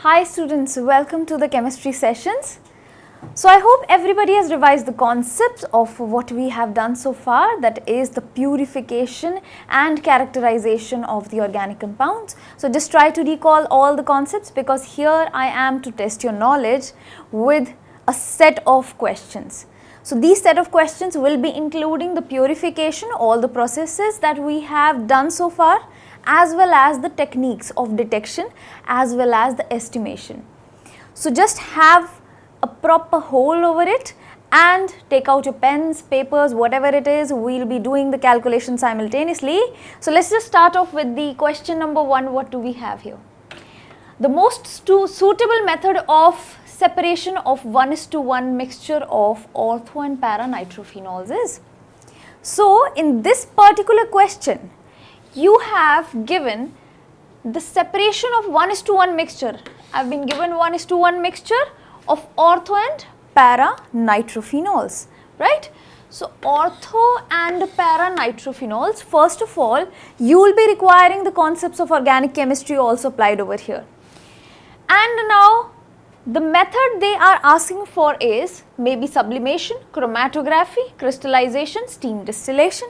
Hi students, welcome to the chemistry sessions. So I hope everybody has revised the concepts of what we have done so far, that is the purification and characterization of the organic compounds. So just try to recall all the concepts because here I am to test your knowledge with a set of questions. So these set of questions will be including the purification, all the processes that we have done so far, as well as the techniques of detection as well as the estimation. So just have a proper hold over it and take out your pens, papers, whatever it is, we will be doing the calculation simultaneously. So let's just start off with the question number 1. What do we have here? The most suitable method of separation of 1:1 mixture of ortho and para-nitrophenols is. So in this particular question, you have given the separation of 1:1 mixture. I have been given 1:1 mixture of ortho and para-nitrophenols, right? So ortho and para-nitrophenols, first of all, you will be requiring the concepts of organic chemistry also applied over here. And now the method they are asking for is maybe sublimation, chromatography, crystallization, steam distillation.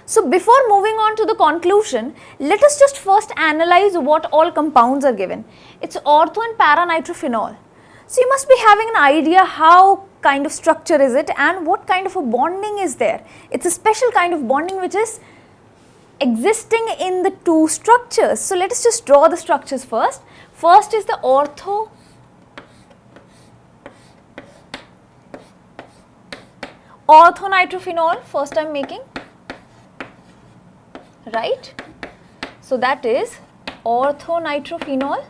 So before moving on to the conclusion, let us just first analyze what all compounds are given. It's ortho and para-nitrophenol. So you must be having an idea how kind of structure is it and what kind of a bonding is there. It's a special kind of bonding which is existing in the two structures. So let us just draw the structures first. First is the ortho nitrophenol, first I am making. Right, so that is ortho nitrophenol,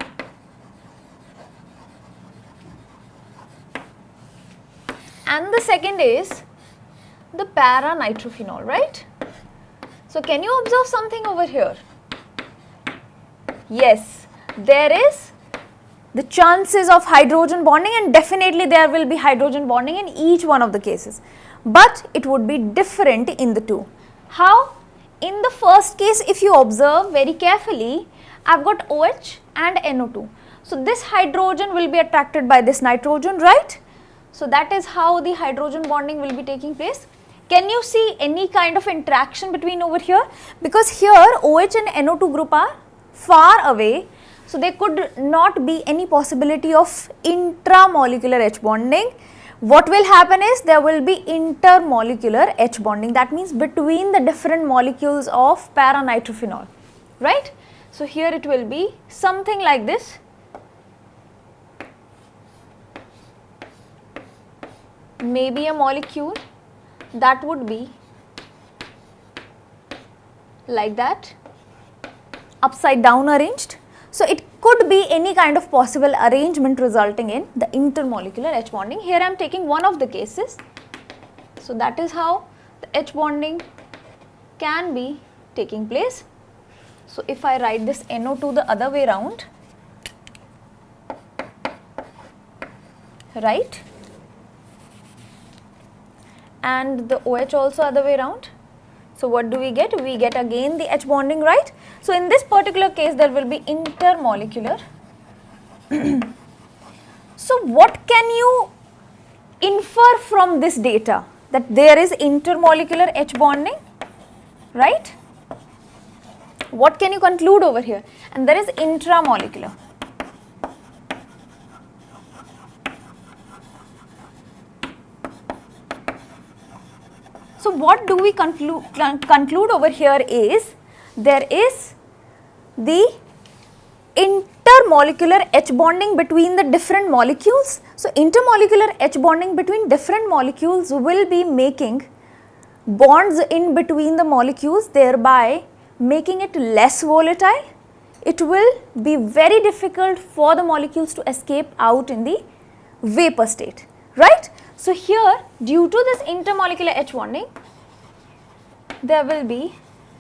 and the second is the para nitrophenol, right? So can you observe something over here? Yes, there is the chances of hydrogen bonding, and definitely there will be hydrogen bonding in each one of the cases, but it would be different in the two. How? In the first case, if you observe very carefully, I have got OH and NO2. So this hydrogen will be attracted by this nitrogen, right? So that is how the hydrogen bonding will be taking place. Can you see any kind of interaction between over here? Because here OH and NO2 group are far away, so there could not be any possibility of intramolecular H bonding. What will happen is there will be intermolecular H bonding, that means between the different molecules of para-nitrophenol, right? So here it will be something like this. Maybe a molecule that would be like that, upside down arranged. So it could be any kind of possible arrangement resulting in the intermolecular H bonding. Here I am taking one of the cases. So that is how the H bonding can be taking place. So if I write this NO2 the other way round, right, and the OH also other way round. So what do we get? We get again the H bonding, right? So in this particular case there will be intermolecular. So what can you infer from this data? That there is intermolecular H bonding, right? What can you conclude over here? And there is intramolecular. So what do we conclude over here is there is the intermolecular H bonding between the different molecules. So intermolecular H bonding between different molecules will be making bonds in between the molecules, thereby making it less volatile. It will be very difficult for the molecules to escape out in the vapor state, right? So here, due to this intermolecular H bonding, there will be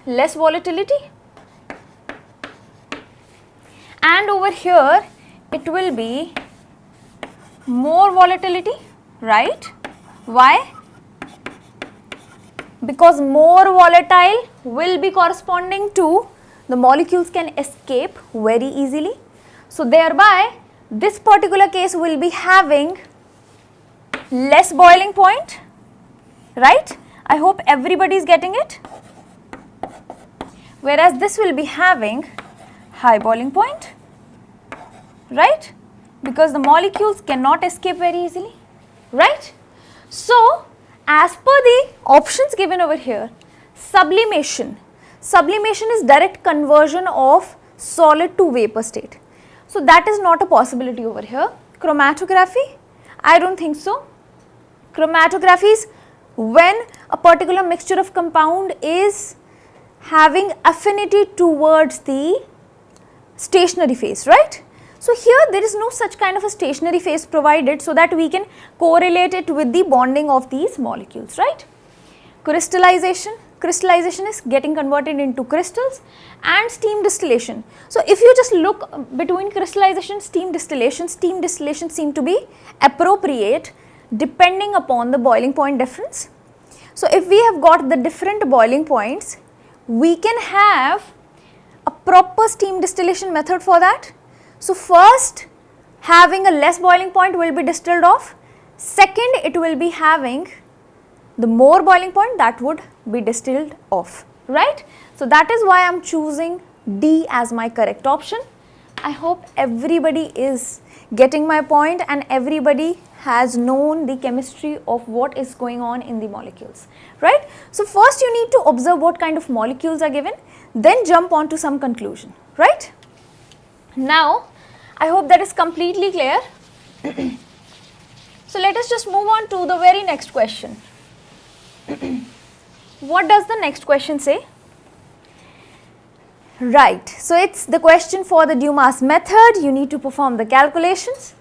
less volatility, and over here it will be more volatility, right? Why? Because more volatile will be corresponding to the molecules can escape very easily. So thereby this particular case will be having less boiling point, right? I hope everybody is getting it. Whereas this will be having high boiling point, right? Because the molecules cannot escape very easily, right? So as per the options given over here, sublimation is direct conversion of solid to vapor state. So that is not a possibility over here. Chromatography, I don't think so. Chromatography is when a particular mixture of compound is having affinity towards the stationary phase, right? So here there is no such kind of a stationary phase provided so that we can correlate it with the bonding of these molecules, right? Crystallization is getting converted into crystals, and steam distillation. So if you just look between crystallization, steam distillation seem to be appropriate depending upon the boiling point difference. So if we have got the different boiling points, we can have a proper steam distillation method for that. So first, having a less boiling point will be distilled off. Second, it will be having the more boiling point that would be distilled off, right? So that is why I am choosing D as my correct option. I hope everybody is getting my point and everybody has known the chemistry of what is going on in the molecules, right? So first you need to observe what kind of molecules are given, then jump on to some conclusion, right? Now, I hope that is completely clear. So let us just move on to the very next question. What does the next question say? Right, so it's the question for the Dumas method. You need to perform the calculations.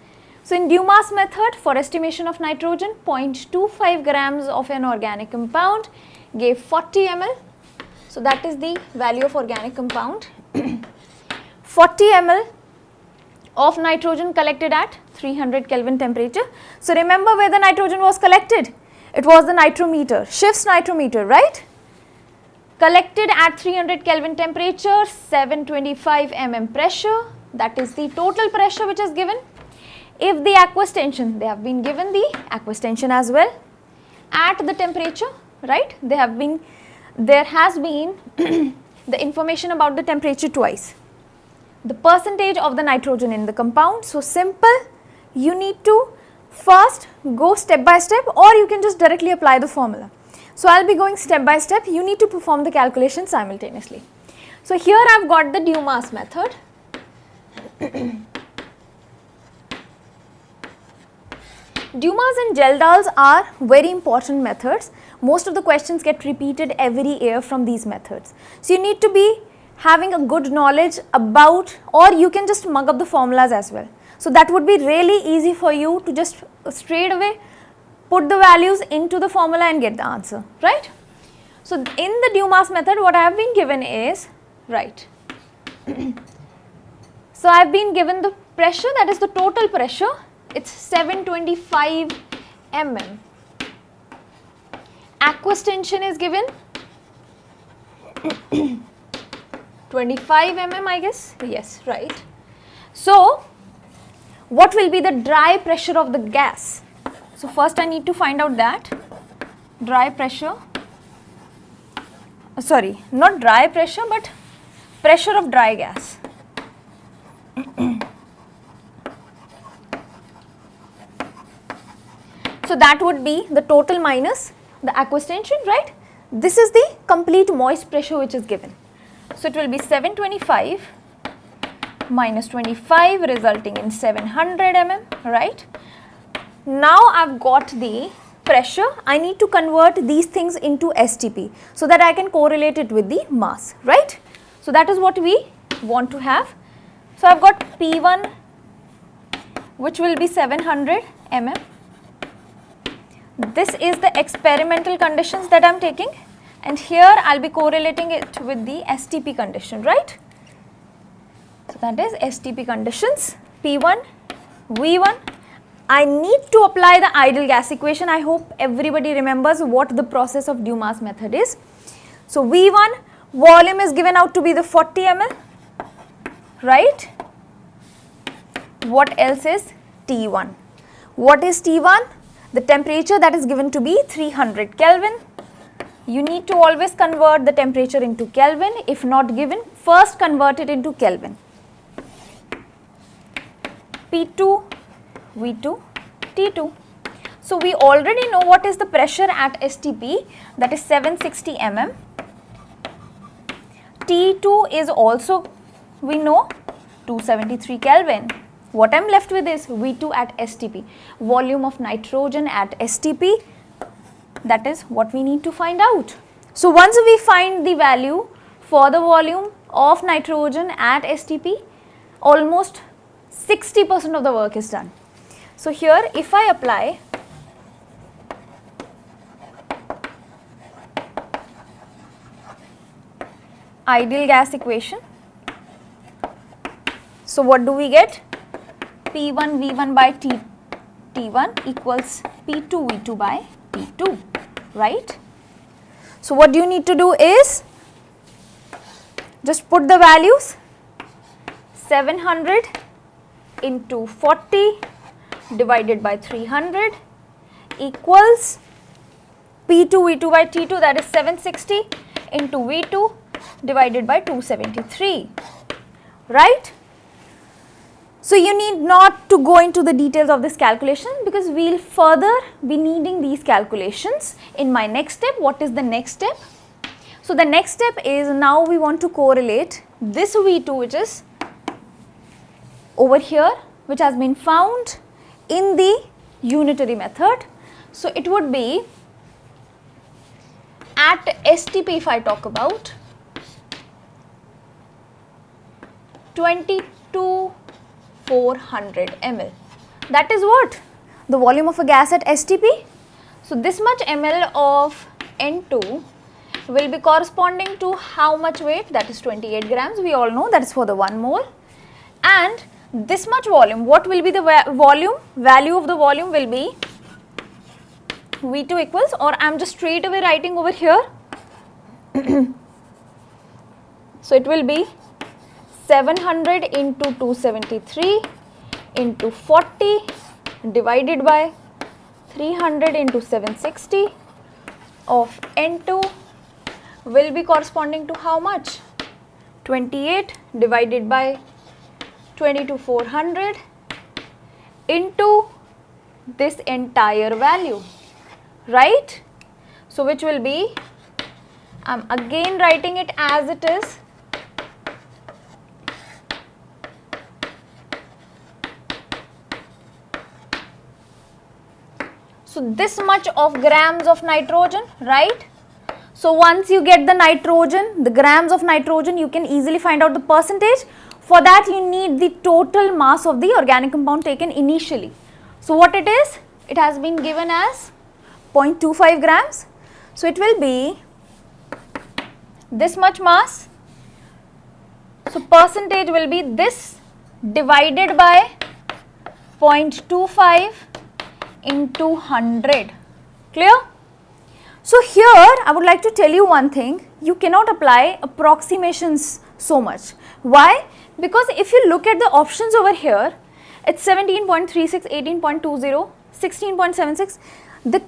So in Dumas method, for estimation of nitrogen, 0.25 grams of an organic compound gave 40 ml. So that is the value of organic compound. 40 ml of nitrogen collected at 300 Kelvin temperature. So remember where the nitrogen was collected? It was the nitrometer, Schiff's nitrometer, right? Collected at 300 Kelvin temperature, 725 mm pressure, that is the total pressure which is given. If the aqueous tension, they have been given the aqueous tension as well at the temperature, right? There has been the information about the temperature twice. The percentage of the nitrogen in the compound. So simple, you need to first go step by step, or you can just directly apply the formula. So I will be going step by step, you need to perform the calculation simultaneously. So here I have got the Dumas method. Dumas and Geldahl's are very important methods. Most of the questions get repeated every year from these methods. So you need to be having a good knowledge about, or you can just mug up the formulas as well. So that would be really easy for you to just straight away put the values into the formula and get the answer, right? So in the Dumas method, what I have been given is, right. So I have been given the pressure, that is the total pressure, it's 725 mm. Aqueous tension is given 25 mm, I guess, yes, right. So what will be the dry pressure of the gas? So first I need to find out that dry pressure, sorry, not dry pressure but pressure of dry gas. So that would be the total minus the aqueous tension, right? This is the complete moist pressure which is given. So it will be 725 minus 25 resulting in 700 mm, right? Now I've got the pressure, I need to convert these things into STP so that I can correlate it with the mass, right? So that is what we want to have. So I've got P1 which will be 700 mm. This is the experimental conditions that I'm taking, and here I'll be correlating it with the STP condition, right? So that is STP conditions, P1, V1. I need to apply the ideal gas equation. I hope everybody remembers what the process of Dumas method is. So V1 volume is given out to be the 40 ml, right? What else is T1? What is T1? The temperature that is given to be 300 Kelvin. You need to always convert the temperature into Kelvin. If not given, first convert it into Kelvin. P2, V2, T2. So we already know what is the pressure at STP, that is 760 mm. T2 is also, we know, 273 Kelvin. What I am left with is V2 at STP, volume of nitrogen at STP. That is what we need to find out. So once we find the value for the volume of nitrogen at STP, almost 60% of the work is done. So here if I apply ideal gas equation, so what do we get? P1 V1 by T1 equals P2 V2 by P2, right? So what you need to do is just put the values. 700 into 40 divided by 300 equals P2 V2 by T2, that is 760 into V2 divided by 273, right? So you need not to go into the details of this calculation because we will further be needing these calculations in my next step. What is the next step? So the next step is, now we want to correlate this V2 which is over here, which has been found in the unitary method. So it would be at STP, if I talk about 22,400 ml. That is what? The volume of a gas at STP. So this much ml of N2 will be corresponding to how much weight? That is 28 grams. We all know that is for the 1 mole. And this much volume, what will be the volume? Value of the volume will be V2 equals, or I am just straight away writing over here. So it will be 700 into 273 into 40 divided by 300 into 760 of N2 will be corresponding to how much? 28 divided by 22,400 into this entire value, right? So which will be, I am again writing it as it is, so this much of grams of nitrogen, right? So once you get the nitrogen, the grams of nitrogen, you can easily find out the percentage. For that you need the total mass of the organic compound taken initially. So what it is? It has been given as 0.25 grams. So it will be this much mass. So percentage will be this divided by 0.25 into 100. Clear? So here I would like to tell you one thing. You cannot apply approximations so much. Why? Because if you look at the options over here, it's 17.36, 18.20, 16.76. The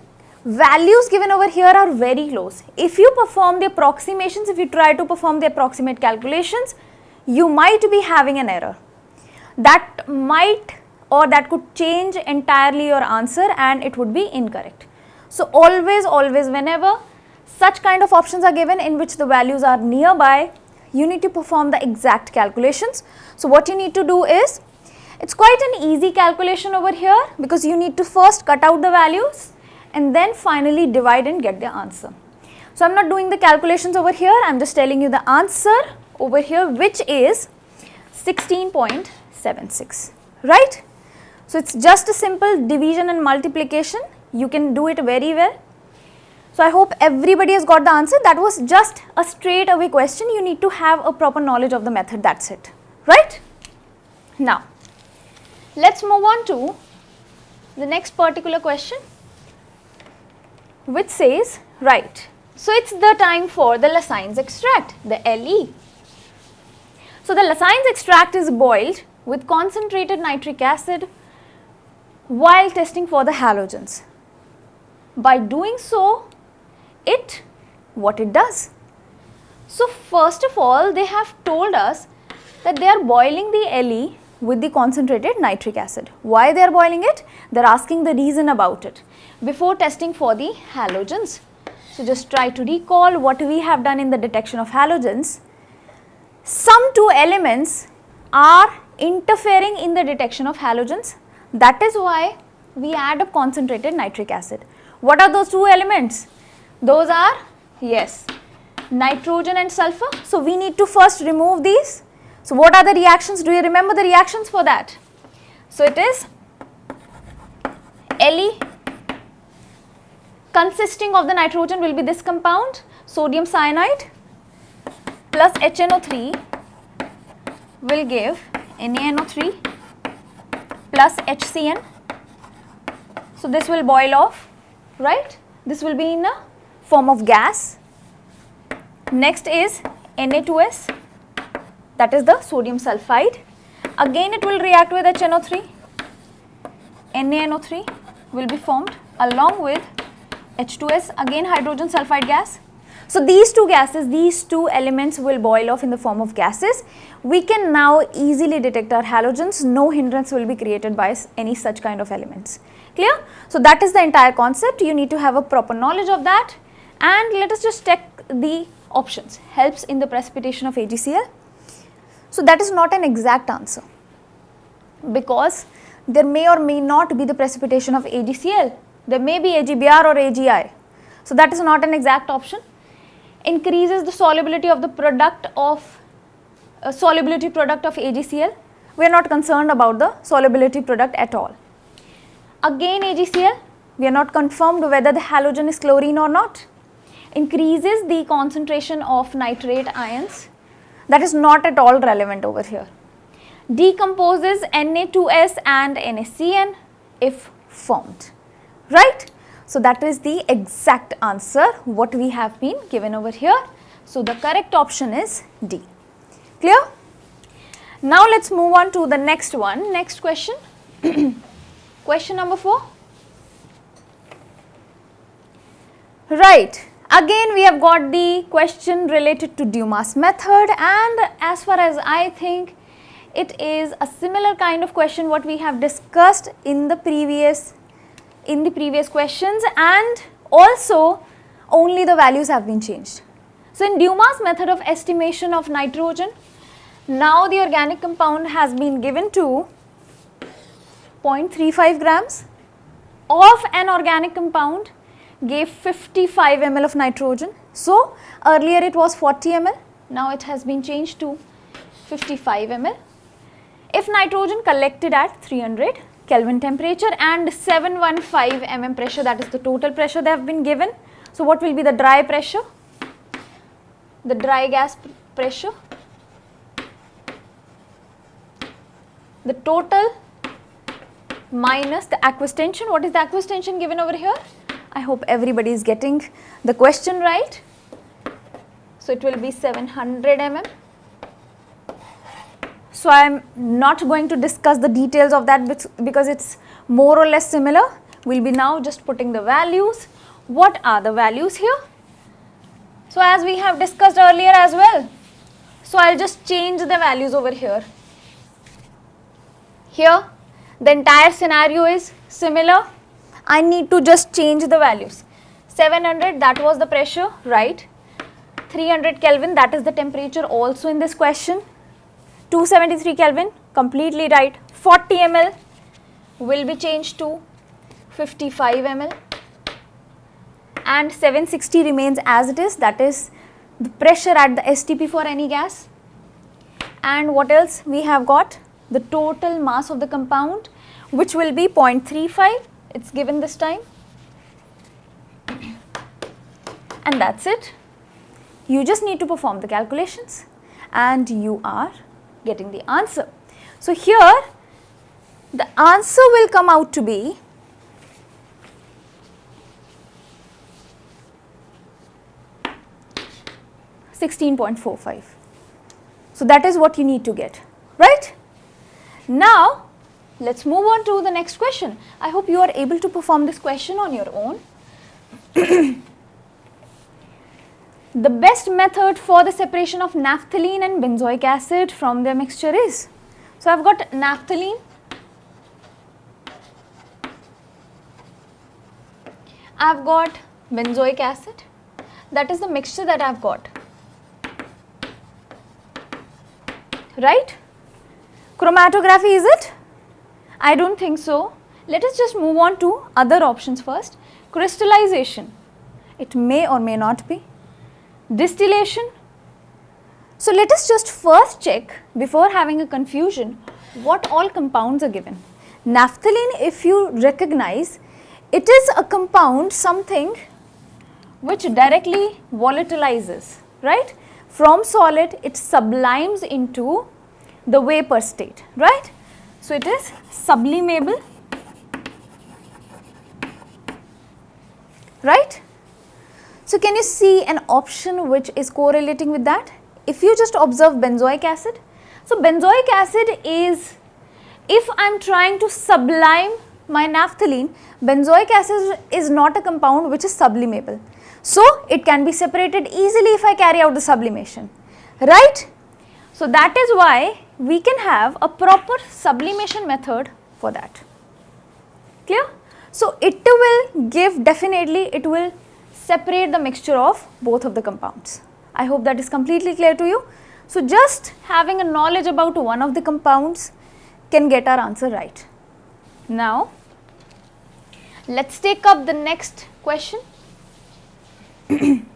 values given over here are very close. If you perform the approximations, if you try to perform the approximate calculations, you might be having an error. That might, or that could change entirely your answer and it would be incorrect. So always whenever such kind of options are given in which the values are nearby, you need to perform the exact calculations. So what you need to do is, it's quite an easy calculation over here because you need to first cut out the values and then finally divide and get the answer. So I am not doing the calculations over here, I am just telling you the answer over here, which is 16.76, right? So it's just a simple division and multiplication. You can do it very well. So I hope everybody has got the answer. That was just a straight away question. You need to have a proper knowledge of the method, that's it, right? Now, let's move on to the next particular question, which says, right, so it's the time for the Lassaigne extract, the LE. So the Lassaigne extract is boiled with concentrated nitric acid while testing for the halogens. By doing so, what it does? So first of all, they have told us that they are boiling the Le with the concentrated nitric acid. Why they are boiling it? They are asking the reason about it before testing for the halogens. So just try to recall what we have done in the detection of halogens. Some two elements are interfering in the detection of halogens. That is why we add a concentrated nitric acid. What are those two elements? Those are, yes, nitrogen and sulfur. So we need to first remove these. So what are the reactions? Do you remember the reactions for that? So it is Le consisting of the nitrogen will be this compound, sodium cyanide plus HNO3 will give NaNO3 plus HCN. So this will boil off, right? This will be in a form of gas. Next is Na2S, that is the sodium sulphide. Again it will react with HNO3. NaNO3 will be formed along with H2S, again hydrogen sulfide gas. So these two gases, these two elements will boil off in the form of gases. We can now easily detect our halogens. No hindrance will be created by any such kind of elements. Clear? So that is the entire concept. You need to have a proper knowledge of that. And let us just check the options. Helps in the precipitation of AgCl. So that is not an exact answer, because there may or may not be the precipitation of AgCl. There may be AgBr or AgI. So that is not an exact option. Increases the solubility of the product of solubility product of AgCl. We are not concerned about the solubility product at all. Again AgCl, we are not confirmed whether the halogen is chlorine or not. Increases the concentration of nitrate ions. That is not at all relevant over here. Decomposes Na2S and NaCN if formed, right? So that is the exact answer what we have been given over here. So the correct option is D. Clear? Now let's move on to the next one. Next question. Question number 4. Right. Again we have got the question related to Dumas method, and as far as I think, it is a similar kind of question what we have discussed in the previous questions, and also only the values have been changed. So in Dumas method of estimation of nitrogen, now the organic compound has been given to 0.35 grams of an organic compound gave 55 ml of nitrogen. So earlier it was 40 ml, now it has been changed to 55 ml. If nitrogen collected at 300 Kelvin temperature and 715 mm pressure, that is the total pressure they have been given. So what will be the dry pressure? The dry gas pressure. The total minus the aqueous tension. What is the aqueous tension given over here? I hope everybody is getting the question right. So it will be 700 mm. So I am not going to discuss the details of that because it's more or less similar. We will be now just putting the values. What are the values here? So as we have discussed earlier as well. So I will just change the values over here. Here the entire scenario is similar. I need to just change the values. 700, that was the pressure, right? 300 Kelvin, that is the temperature also in this question. 273 Kelvin, completely right. 40 ml will be changed to 55 ml. And 760 remains as it is, that is the pressure at the STP for any gas. And what else we have got? The total mass of the compound, which will be 0.35. It's given this time, and that's it. You just need to perform the calculations and you are getting the answer. So here the answer will come out to be 16.45. So that is what you need to get, right? Now, let's move on to the next question. I hope you are able to perform this question on your own. The best method for the separation of naphthalene and benzoic acid from their mixture is, so I have got naphthalene, I have got benzoic acid, that is the mixture that I have got, right? Chromatography, is it? I don't think so. Let us just move on to other options first. Crystallization, it may or may not be. Distillation. So let us just first check, before having a confusion, what all compounds are given. Naphthalene, if you recognize, it is a compound, something which directly volatilizes, right? From solid it sublimes into the vapor state, right? So it is sublimable, right? So can you see an option which is correlating with that? If you just observe benzoic acid, so benzoic acid is, if I am trying to sublime my naphthalene, benzoic acid is not a compound which is sublimable. So it can be separated easily if I carry out the sublimation, right? So that is why we can have a proper sublimation method for that. Clear? So it will give, definitely it will separate the mixture of both of the compounds. I hope that is completely clear to you. So just having a knowledge about one of the compounds can get our answer right. Now, let's take up the next question. In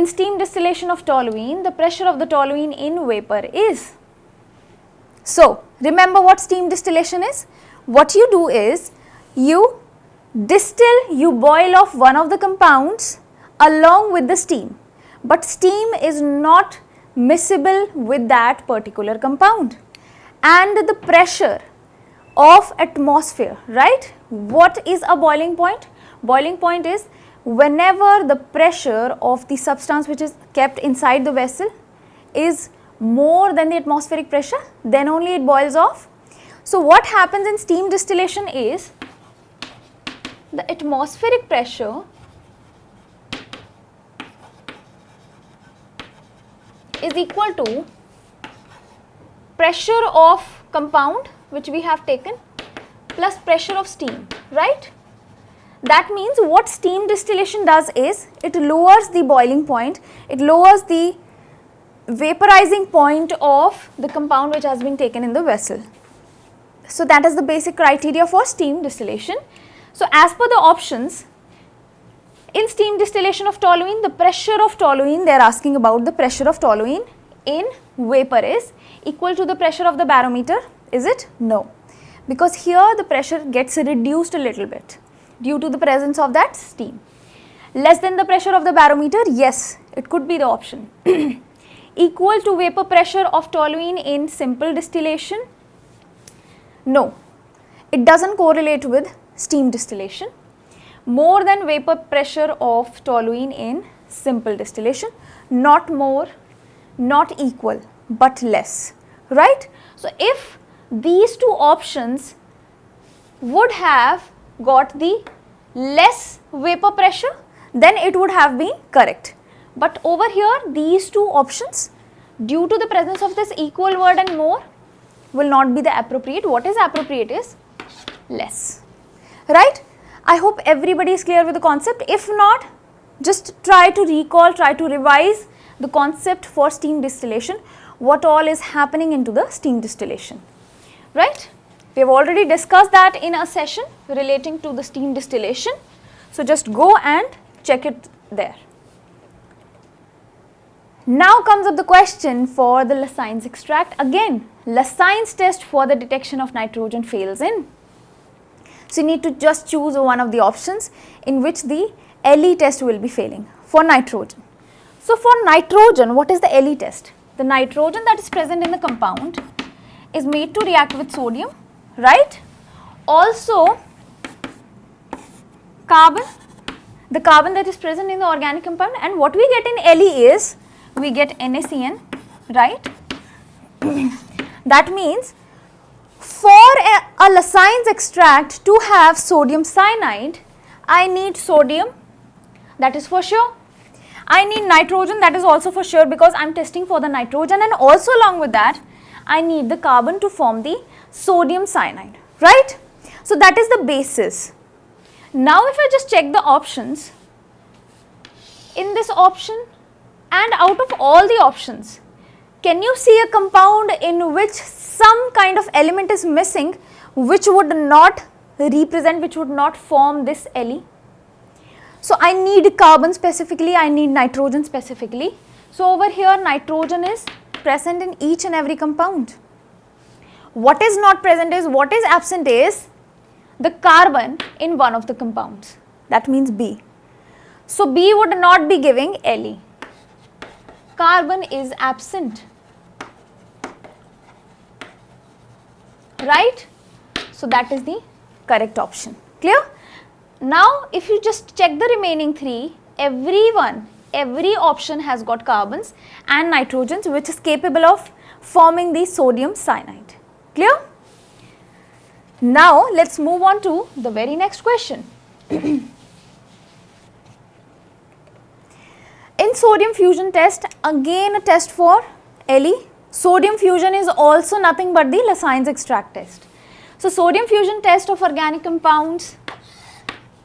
steam distillation of toluene, the pressure of the toluene in vapor is. So, remember what steam distillation is? What you do is, you distill, you boil off one of the compounds along with the steam, but steam is not miscible with that particular compound, and the pressure of atmosphere, right? What is a boiling point? Boiling point is whenever the pressure of the substance which is kept inside the vessel is more than the atmospheric pressure, then only it boils off. So what happens in steam distillation is, the atmospheric pressure is equal to pressure of compound which we have taken plus pressure of steam, right? That means what steam distillation does is, it lowers the boiling point, it lowers the vaporizing point of the compound which has been taken in the vessel. So that is the basic criteria for steam distillation. So as per the options, in steam distillation of toluene, the pressure of toluene, they are asking about the pressure of toluene in vapor is equal to the pressure of the barometer, is it? No, because here the pressure gets reduced a little bit due to the presence of that steam. Less than the pressure of the barometer, yes, it could be the option. Equal to vapor pressure of toluene in simple distillation, no, it does not correlate with steam distillation. More than vapor pressure of toluene in simple distillation, not more, not equal, but less, right? So if these two options would have got the less vapor pressure, then it would have been correct. But over here, these two options, due to the presence of this equal word and more, will not be the appropriate. What is appropriate is less, right? I hope everybody is clear with the concept. If not, just try to recall, try to revise the concept for steam distillation, what all is happening into the steam distillation, right? We have already discussed that in a session relating to the steam distillation. So just go and check it there. Now comes up the question for the Lassaigne's extract. Again, Lassaigne's test for the detection of nitrogen fails in. So you need to just choose one of the options in which the LE test will be failing for nitrogen. So for nitrogen, what is the LE test? The nitrogen that is present in the compound is made to react with sodium, right? Also carbon, the carbon that is present in the organic compound, and what we get in LE is, we get NaCN, right? That means for a Lassaigne extract to have sodium cyanide, I need sodium, that is for sure. I need nitrogen, that is also for sure, because I am testing for the nitrogen, and also along with that I need the carbon to form the sodium cyanide, right? So that is the basis. Now if I just check the options, in this option and out of all the options, can you see a compound in which some kind of element is missing which would not represent, which would not form this Le? So I need carbon specifically, I need nitrogen specifically. So over here nitrogen is present in each and every compound. What is not present is, what is absent is the carbon in one of the compounds, that means B. So B would not be giving Le. Carbon is absent, right? So that is the correct option. Clear? Now if you just check the remaining three, every option has got carbons and nitrogens which is capable of forming the sodium cyanide. Clear? Now let's move on to the very next question. In sodium fusion test, again a test for Le. Sodium fusion is also nothing but the Lassaigne extract test. So sodium fusion test of organic compounds,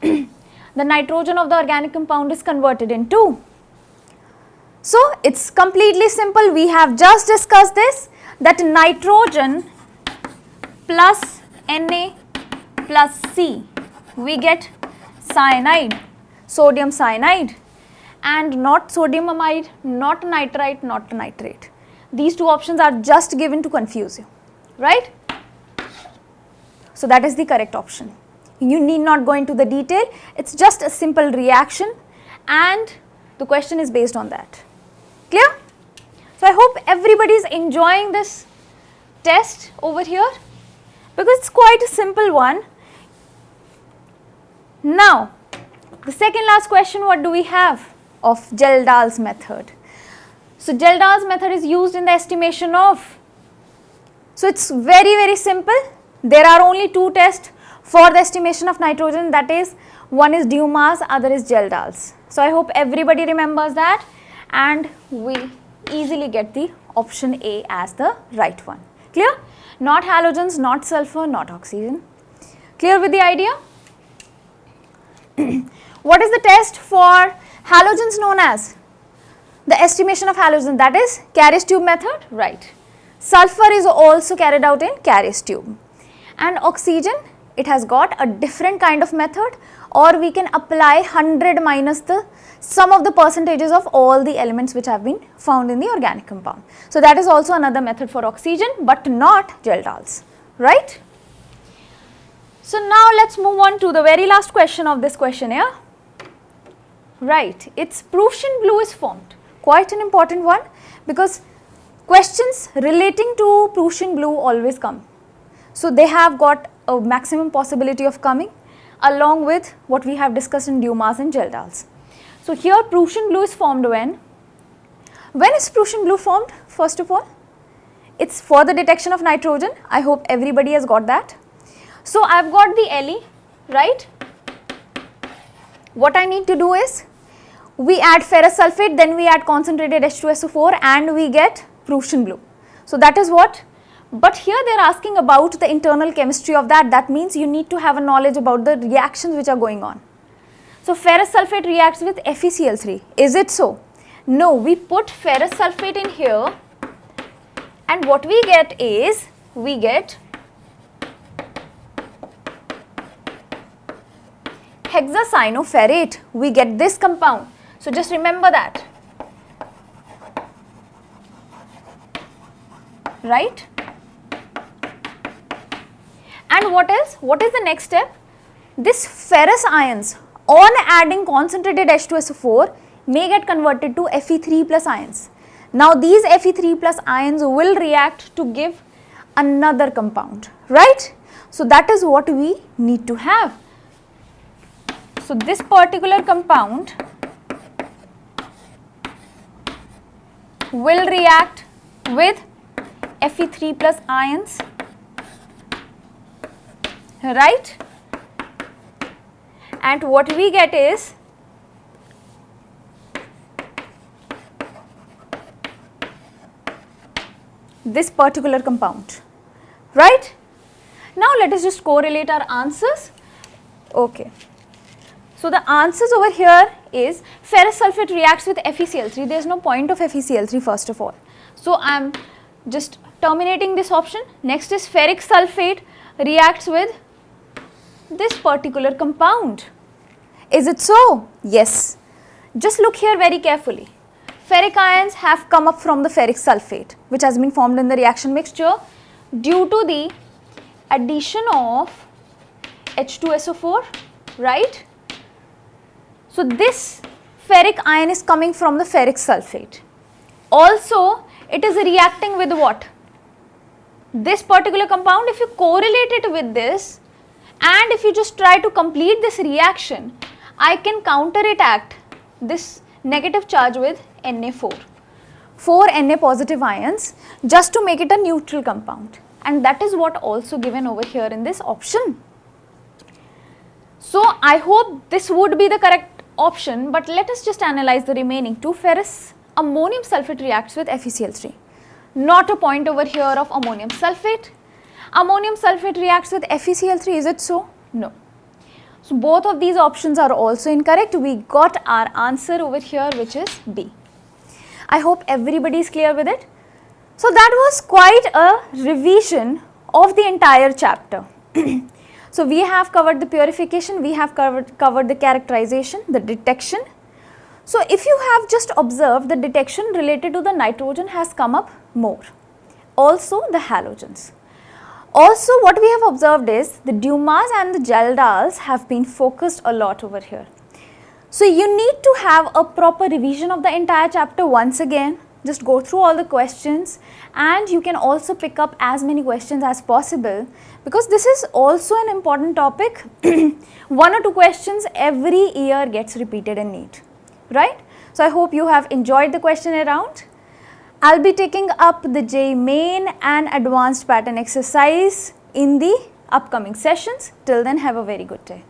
the nitrogen of the organic compound is converted into. So it's completely simple, we have just discussed this, that nitrogen plus Na plus C, we get cyanide, sodium cyanide, and not sodium amide, not nitrite, not nitrate. These two options are just given to confuse you, right? So that is the correct option. You need not go into the detail, it's just a simple reaction and the question is based on that. Clear? So I hope everybody is enjoying this test over here because it's quite a simple one. Now the second last question, what do we have of Geldahl's method? So Geldahl's method is used in the estimation of, so it's very simple. There are only two tests for the estimation of nitrogen, that is, one is Duma's, other is Geldahl's. So I hope everybody remembers that and we easily get the option A as the right one. Clear? Not halogens, not sulfur, not oxygen. Clear with the idea? What is the test for halogens known as? The estimation of halogens, that is Carey's tube method, right. Sulfur is also carried out in Carey's tube. And oxygen, it has got a different kind of method, or we can apply 100 minus the sum of the percentages of all the elements which have been found in the organic compound. So that is also another method for oxygen, but not Geldahl's, right. So now let's move on to the very last question of this questionnaire. Right, it's Prussian blue is formed. Quite an important one because questions relating to Prussian blue always come. So they have got a maximum possibility of coming along with what we have discussed in Dumas and Geldahl's. So here Prussian blue is formed when? When is Prussian blue formed? First of all, it's for the detection of nitrogen. I hope everybody has got that. So I've got the Le, right? What I need to do is, we add ferrous sulfate, then we add concentrated H2SO4 and we get Prussian blue. So that is what, but here they are asking about the internal chemistry of that. That means you need to have a knowledge about the reactions which are going on. So ferrous sulfate reacts with FeCl3. Is it so? No, we put ferrous sulfate in here and what we get is, we get hexacyanoferrate. We get this compound. So just remember that, right? And what else? What is the next step? This ferrous ions on adding concentrated H2SO4 may get converted to Fe3 plus ions. Now these Fe3 plus ions will react to give another compound, right? So that is what we need to have. So this particular compound will react with Fe3 plus ions, right? And what we get is this particular compound, right? Now let us just correlate our answers. Okay. So the answers over here is ferrous sulfate reacts with FeCl3. There is no point of FeCl3 first of all. So I am just terminating this option. Next is ferric sulfate reacts with this particular compound. Is it so? Yes. Just look here very carefully. Ferric ions have come up from the ferric sulfate, which has been formed in the reaction mixture due to the addition of H2SO4, right? So this ferric ion is coming from the ferric sulfate. Also, it is reacting with what? This particular compound. If you correlate it with this and if you just try to complete this reaction, I can counteract this negative charge with Na4, 4 Na positive ions, just to make it a neutral compound, and that is what also given over here in this option. So I hope this would be the correct option, but let us just analyze the remaining two. Ferrous ammonium sulfate reacts with FeCl3. Not a point over here of ammonium sulfate. Ammonium sulfate reacts with FeCl3, is it so? No. So both of these options are also incorrect. We got our answer over here, which is B. I hope everybody is clear with it. So that was quite a revision of the entire chapter. So we have covered the purification, we have covered the characterization, the detection. So if you have just observed, the detection related to the nitrogen has come up more. Also the halogens. Also what we have observed is the Dumas and the Geldals have been focused a lot over here. So you need to have a proper revision of the entire chapter once again. Just go through all the questions, and you can also pick up as many questions as possible, because this is also an important topic. 1 or 2 questions every year gets repeated in NEET, right? So I hope you have enjoyed the question around. I'll be taking up the JEE main and advanced pattern exercise in the upcoming sessions. Till then, have a very good day.